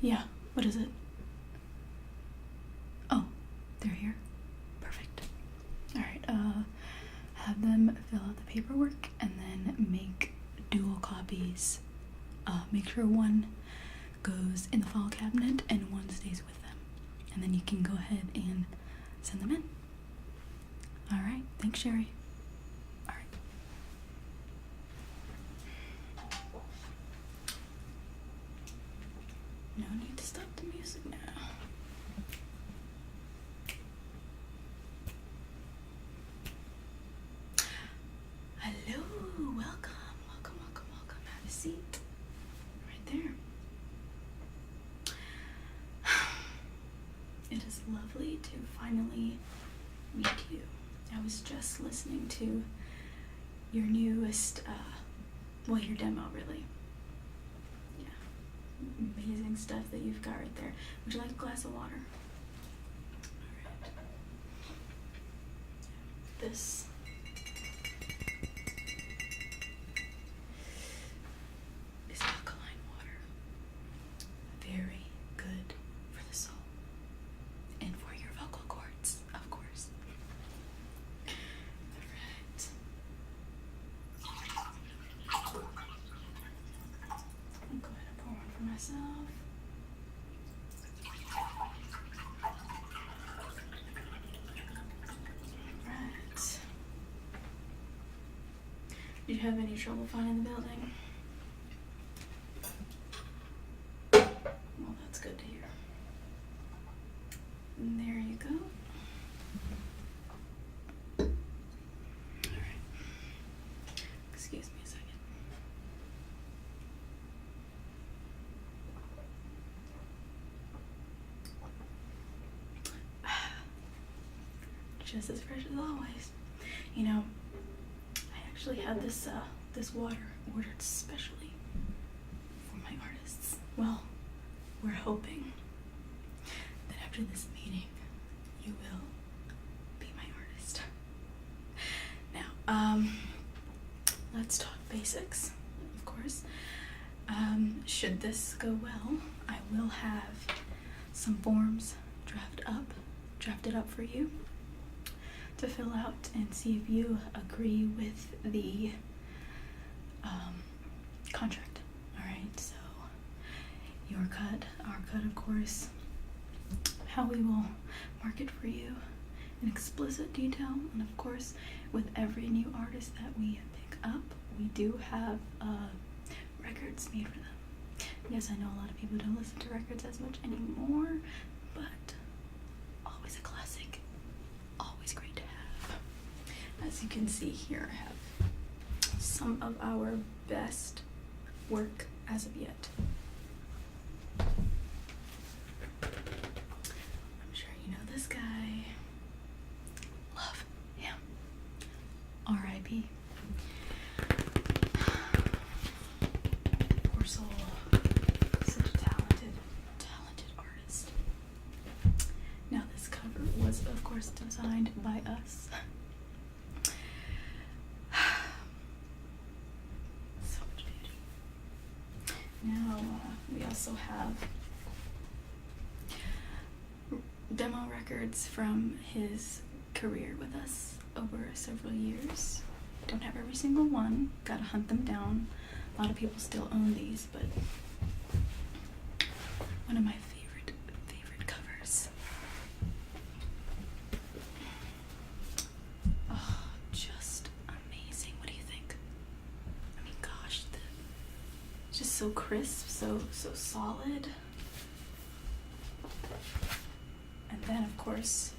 Yeah, what is it? Oh, they're here? Perfect. Alright, have them fill out the paperwork and then make dual copies. Make sure one goes in the file cabinet and one stays with them. And then you can go ahead and send them in. Alright, thanks, Sherry. Alright. No need to stop the music now. Hello, welcome. Have a seat. Right there. It is lovely to finally meet you. I was just listening to your newest, your demo, really. Yeah. Amazing stuff that you've got right there. Would you like a glass of water? Alright. This is alkaline water. Very good for the soul. And for your vocal cords, of course. Alright. I'll go ahead and pour one for myself. Alright. Did you have any trouble finding the building? Well, that's good to hear. And there you go. Alright. Excuse me a second. Just as fresh as always. You know, I actually had this water ordered specially for my artists. Well, we're hoping that after this meeting, you will be my artist. Now, let's talk basics, of course. Should this go well, I will have some forms drafted up for you to fill out and see if you agree with the contract. Alright, so your cut, our cut, of course, how we will market for you in explicit detail, and of course with every new artist that we pick up, we do have records made for them. Yes, I know a lot of people don't listen to records as much anymore, but always a classic, always great to have. As you can see here, I have some of our best work as of yet. I'm sure you know this guy. Love him. R.I.P. Poor soul. Such a talented artist. Now this cover was, of course, designed by us. So much beauty. Now we also have demo records from his career with us over several years. Don't have every single one, gotta hunt them down. A lot of people still own these, but one of my favorite covers. Oh, just amazing. What do you think? I mean, gosh, just so crisp, so solid. And then, of course,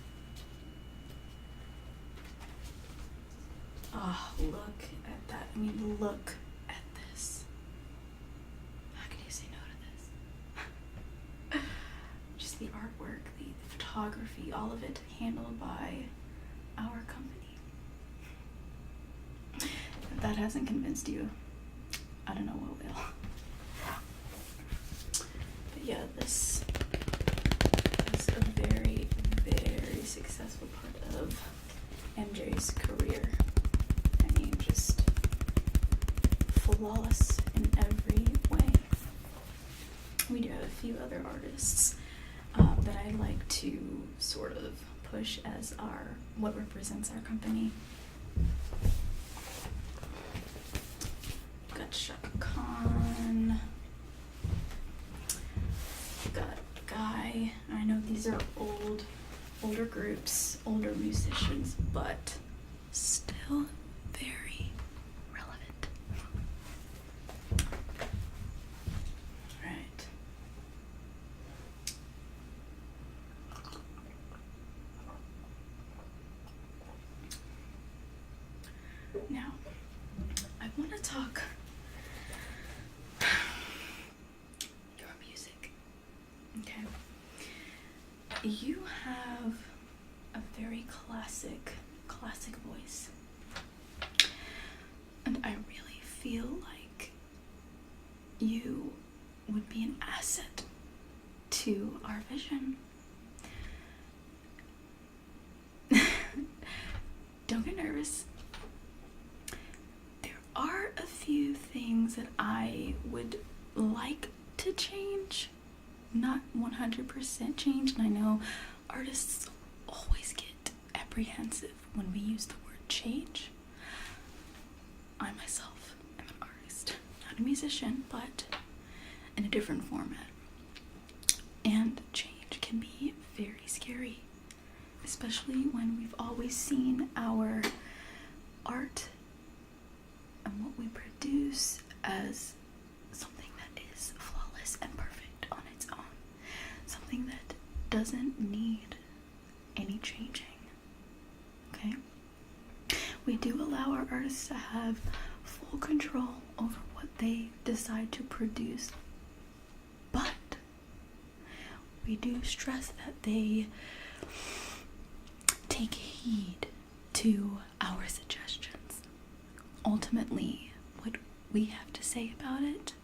oh, look at that. I mean, look at this. How can you say no to this? Just the artwork, the photography, all of it handled by our company. If that hasn't convinced you, I don't know what will. But yeah, this is a very, very successful part of MJ's career. I mean, just flawless in every way. We do have a few other artists artists that I like to sort of push as what represents our company. Got Shaka Khan, got Guy. I know these are older groups, older musicians, but still very relevant. Right. Now, I want to talk your music. Okay. You have a very classic voice. And I really feel like you would be an asset to our vision. Don't get nervous. There are a few things that I would like to change, not 100% change, and I know artists always get apprehensive when we use the word change. I myself am an artist, not a musician, but in a different format. And change can be very scary, especially when we've always seen our art and what we produce as something that is flawless and perfect on its own. Something that doesn't need any changing. Okay? We do allow our artists to have full control over what they decide to produce, but we do stress that they take heed to our suggestions. Ultimately, what we have to say about it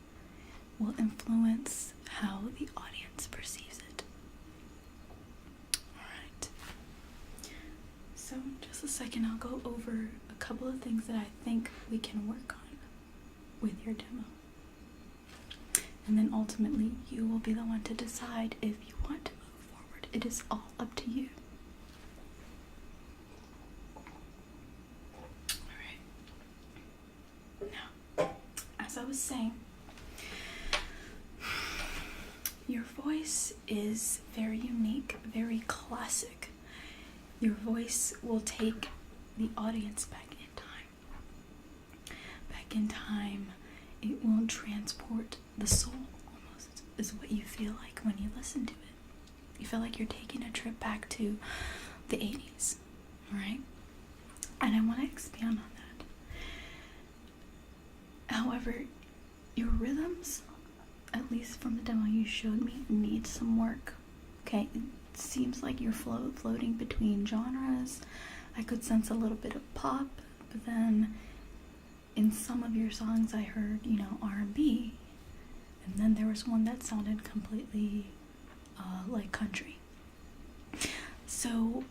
will influence how the audience perceives it. Alright. So, just a second, I'll go over a couple of things that I think we can work on with your demo. And then ultimately, you will be the one to decide if you want to move forward. It is all up to you. Alright. Now, as I was saying, your voice is very unique, very classic. Your voice will take the audience back in time. Back in time, it will transport the soul, almost, is what you feel like when you listen to it. You feel like you're taking a trip back to the 80s, right? And I want to expand on that. However, your rhythms, at least from the demo you showed me, need some work. Okay, it seems like you're floating between genres. I could sense a little bit of pop, but then in some of your songs I heard, R&B, and then there was one that sounded completely like country. So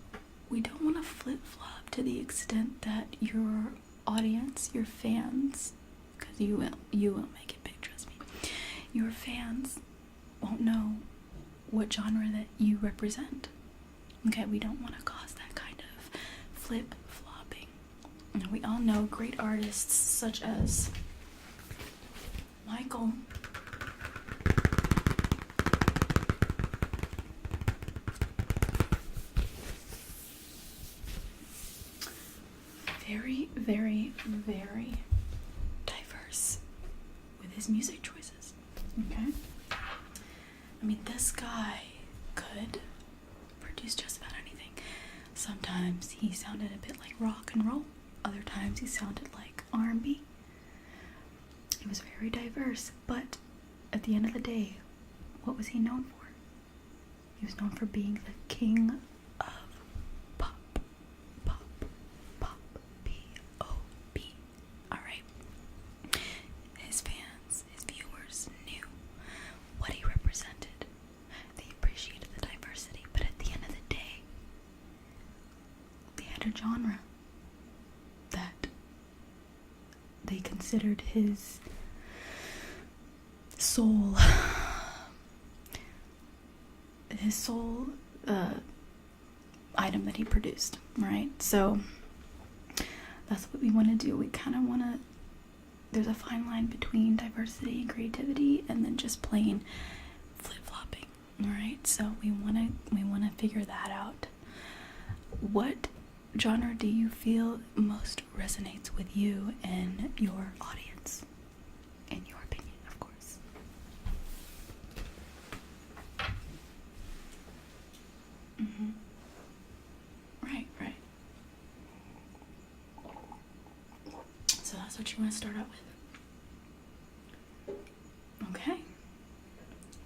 we don't want to flip-flop to the extent that your audience, your fans, because you will make it big, trust me, your fans won't know what genre that you represent. Okay, we don't want to cause that kind of flip-flopping. And we all know great artists such as Michael, very, very, very diverse with his music choices. Okay? I mean, this guy could produce just about anything. Sometimes he sounded a bit like rock and roll. Other times he sounded like R&B. He was very diverse, but at the end of the day, what was he known for? He was known for being the king of pop. Pop. Pop. P-O-P. Alright? His fans, his viewers knew what he represented. They appreciated the diversity, but at the end of the day, they had a genre that they considered his soul his sole item that he produced, right? So that's what we want to do. We kind of want to, there's a fine line between diversity and creativity and then just plain flip-flopping, right? So we want to figure that out. What genre do you feel most resonates with you and your audience? In your opinion, of course. Right. So that's what you want to start out with. Okay.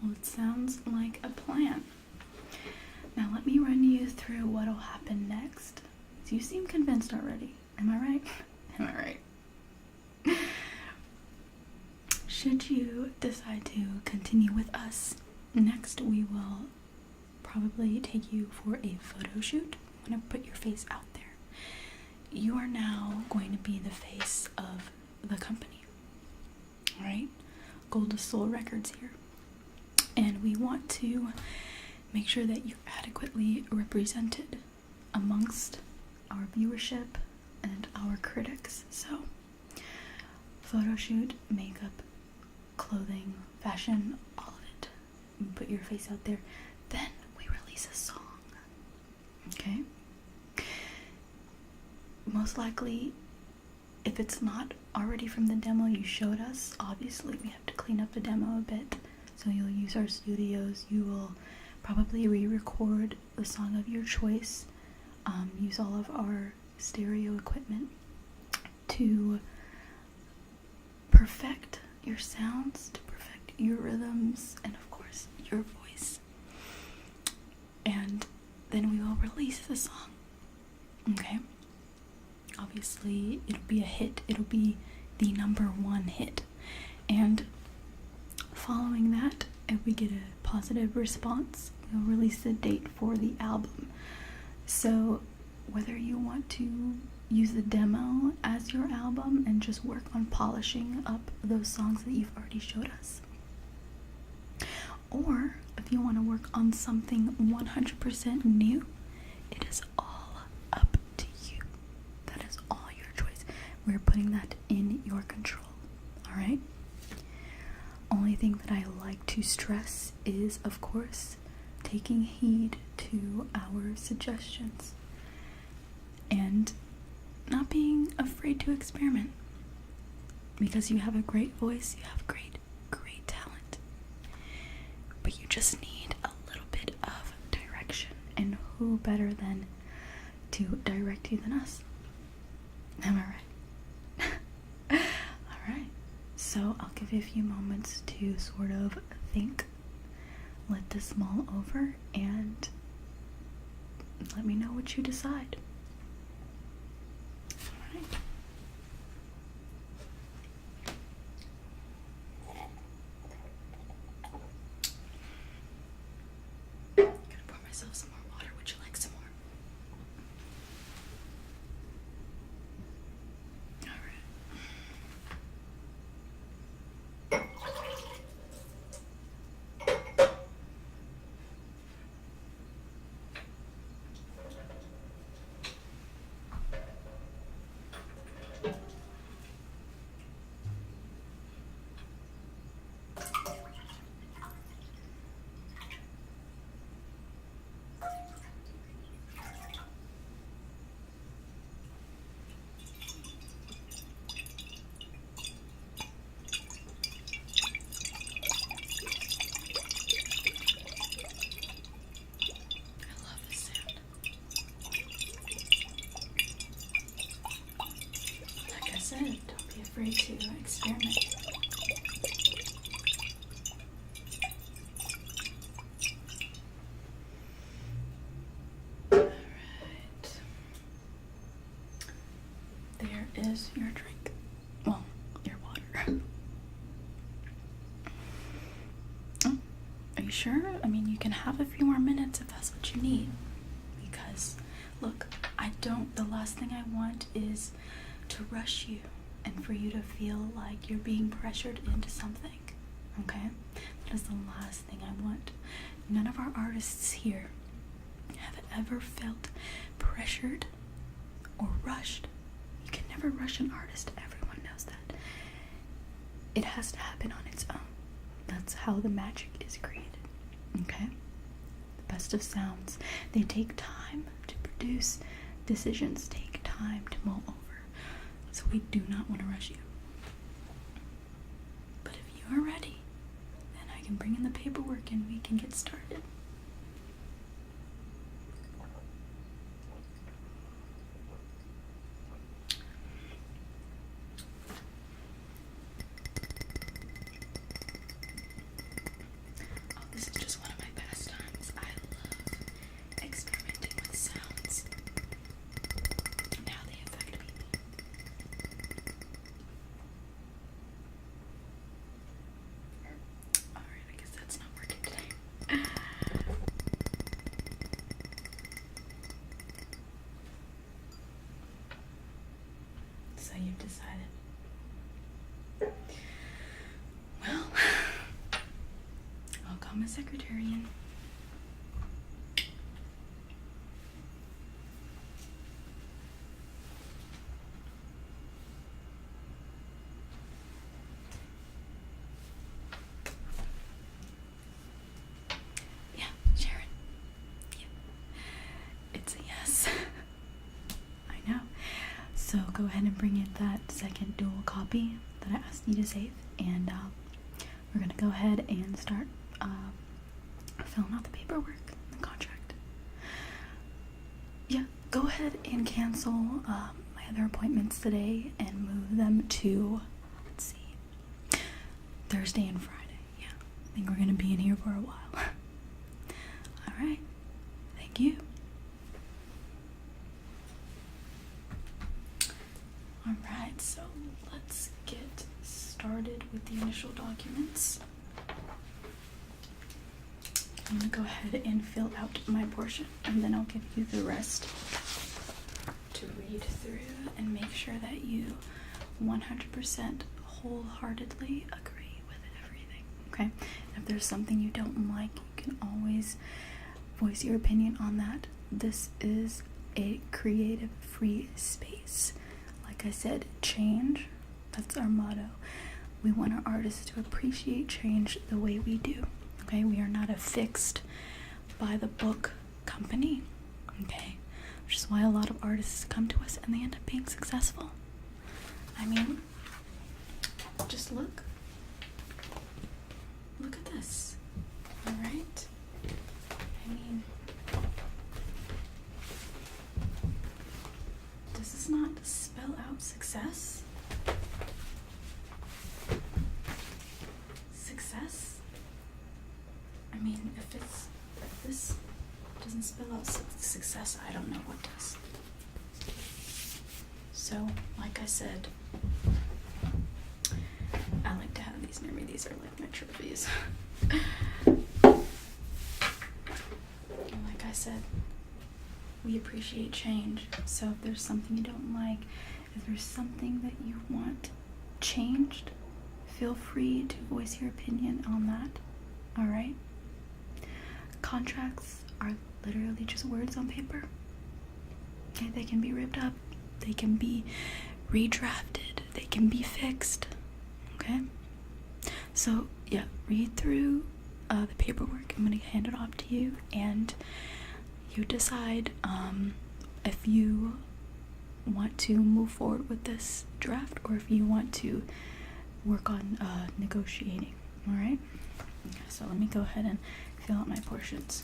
Well, it sounds like a plan. Now let me run you through what'll happen next. So you seem convinced already. Am I right? Am I right? Should you decide to continue with us, next we will probably take you for a photo shoot. I'm going to put your face out there. You are now going to be the face of the company, right? Goldestsoul Records here. And we want to make sure that you're adequately represented amongst our viewership and our critics. So, photo shoot, makeup, clothing, fashion, all of it. You put your face out there. Then we release a song. Okay? Most likely, if it's not already from the demo you showed us, obviously we have to clean up the demo a bit. So you'll use our studios. You will probably re-record the song of your choice. Use all of our stereo equipment to perfect your sounds, to perfect your rhythms, and of course your voice. And then we will release the song. Okay? Obviously it'll be a hit. It'll be the #1 hit. And following that, if we get a positive response, we'll release the date for the album. So whether you want to use the demo as your album and just work on polishing up those songs that you've already showed us, or if you want to work on something 100% new, it is all up to you. That is all your choice. We're putting that in your control. Alright? Only thing that I like to stress is, of course, taking heed to our suggestions and not being afraid to experiment, because you have a great voice, you have great talent, but you just need a little bit of direction, and who better than to direct you than us? Am I right? Alright, so I'll give you a few moments to sort of think, let this mull over, and let me know what you decide. Alright. I'm gonna pour myself some more water. Would you like some more? Alright. Don't be afraid to experiment. Alright. There is your drink. Well, your water. Oh, are you sure? I mean, you can have a few more minutes if that's what you need. Because, look, the last thing I want is to rush you and for you to feel like you're being pressured into something. Okay? That is the last thing I want. none of our artists here have ever felt pressured or rushed. You can never rush an artist. Everyone knows that. It has to happen on its own. That's how the magic is created. Okay? The best of sounds. They take time to produce. Decisions take time to mull over. So we do not want to rush you. But if you are ready, then I can bring in the paperwork and we can get started. This is just one of my pastimes. I love experimenting with sounds and how they affect people. Alright, I guess that's not working today. So you've decided. Well, I'll call my secretary in. Yeah, Sharon. Yeah. It's a yes. I know. So go ahead and bring in that second dual copy that I asked you to save, and we're gonna go ahead and start filling out the paperwork, the contract. Yeah, go ahead and cancel my other appointments today and move them to, let's see, Thursday and Friday. Yeah, I think we're gonna be in here for a while. All right, thank you. All right, so let's get started with the initial documents. I'm gonna go ahead and fill out my portion, and then I'll give you the rest to read through and make sure that you 100% wholeheartedly agree with everything, okay? And if there's something you don't like, you can always voice your opinion on that. This is a creative free space. Like I said, change, that's our motto. We want our artists to appreciate change the way we do. Okay, we are not a fixed by the book company. Okay, which is why a lot of artists come to us and they end up being successful. I mean, just look at this. All right, I mean, does this not spell out success? Success? I mean, if this doesn't spell out success, I don't know what does. So, like I said, I like to have these near me. These are like my trophies. And like I said, we appreciate change. So if there's something you don't like, if there's something that you want changed, feel free to voice your opinion on that. All right? Contracts are literally just words on paper. Okay, they can be ripped up, they can be redrafted, they can be fixed. Okay? So yeah, read through the paperwork. I'm gonna hand it off to you, and you decide if you want to move forward with this draft or if you want to work on negotiating. All right? Okay, so let me go ahead and fill out my portions.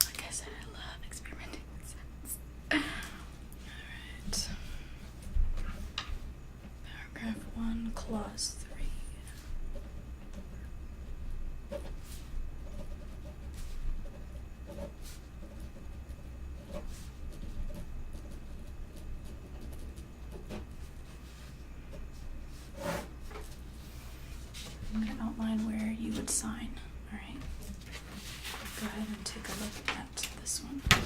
Like I said, I love experimenting with sounds. Alright. go ahead and take a look at this one. There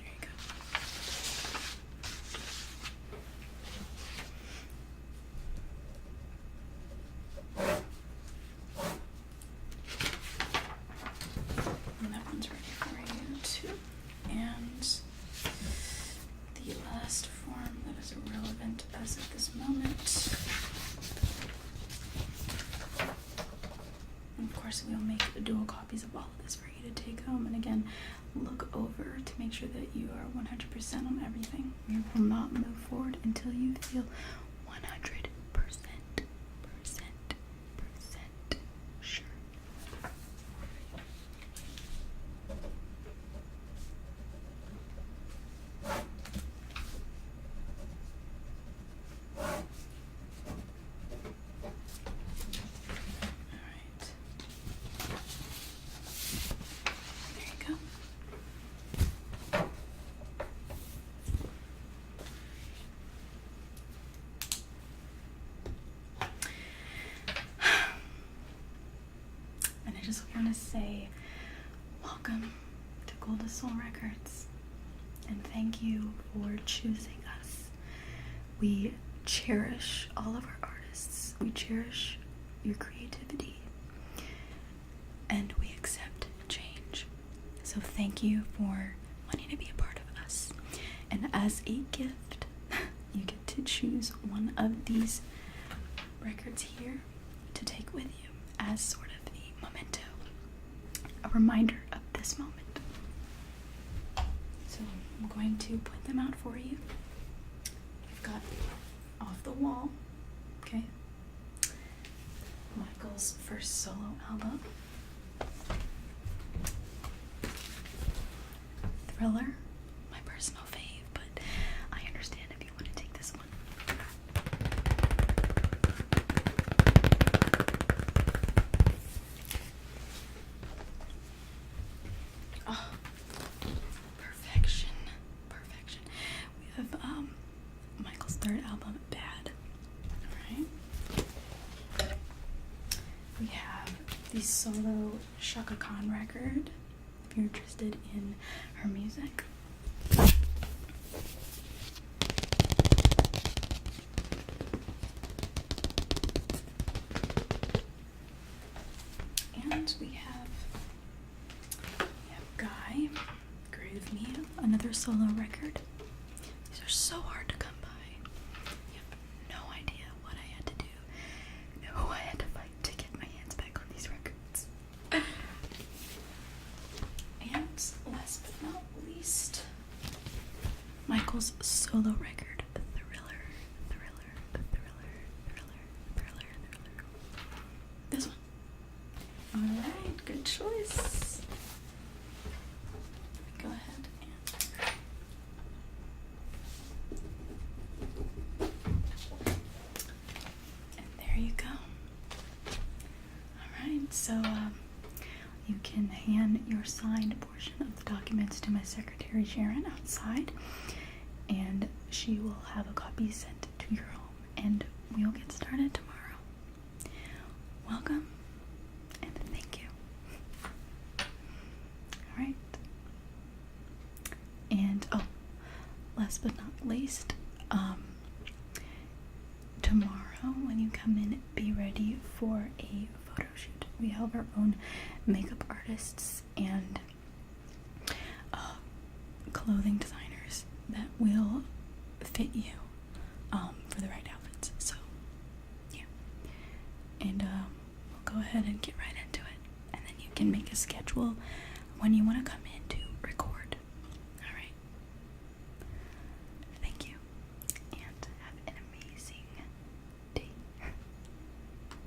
you go. And that one's ready for you too. And the last form that is irrelevant as of this moment. And of course, we'll make dual copies of all of this for you to take home. And again, look over to make sure that you are 100% on everything. We will not move forward until you feel 100% sure. I just want to say welcome to Goldestsoul Records, and thank you for choosing us. We cherish all of our artists, we cherish your creativity, and we accept change. So thank you for wanting to be a part of us. And as a gift, you get to choose one of these records here to take with you as sort of a memento, a reminder of this moment. So I'm going to point them out for you. We've got Off the Wall, okay, Michael's first solo album, Thriller, my personal fave, but I understand if you want to take this one. Oh, perfection. We have Michael's third album, Bad. Alright. We have the solo Shaka Khan record, if you're interested in her music. And we have Guy, Grave Me, another solo record. These are so hard to come by. You have no idea what I had to do, who I had to fight to get my hands back on these records. And last but not least, Michael's solo record, Thriller. This one. Alright, good choice. Go ahead and there you go. Alright, so you can hand your signed portion of the documents to my secretary Sharon outside, and she will have a copy sent to your home, and we'll get started tomorrow. Welcome, and thank you. Alright. And, oh, last but not least, tomorrow when you come in, be ready for a photo shoot. We have our own makeup artists and clothing designers that will fit you for the right outfits. So, yeah. And we'll go ahead and get right into it. And then you can make a schedule when you want to come in to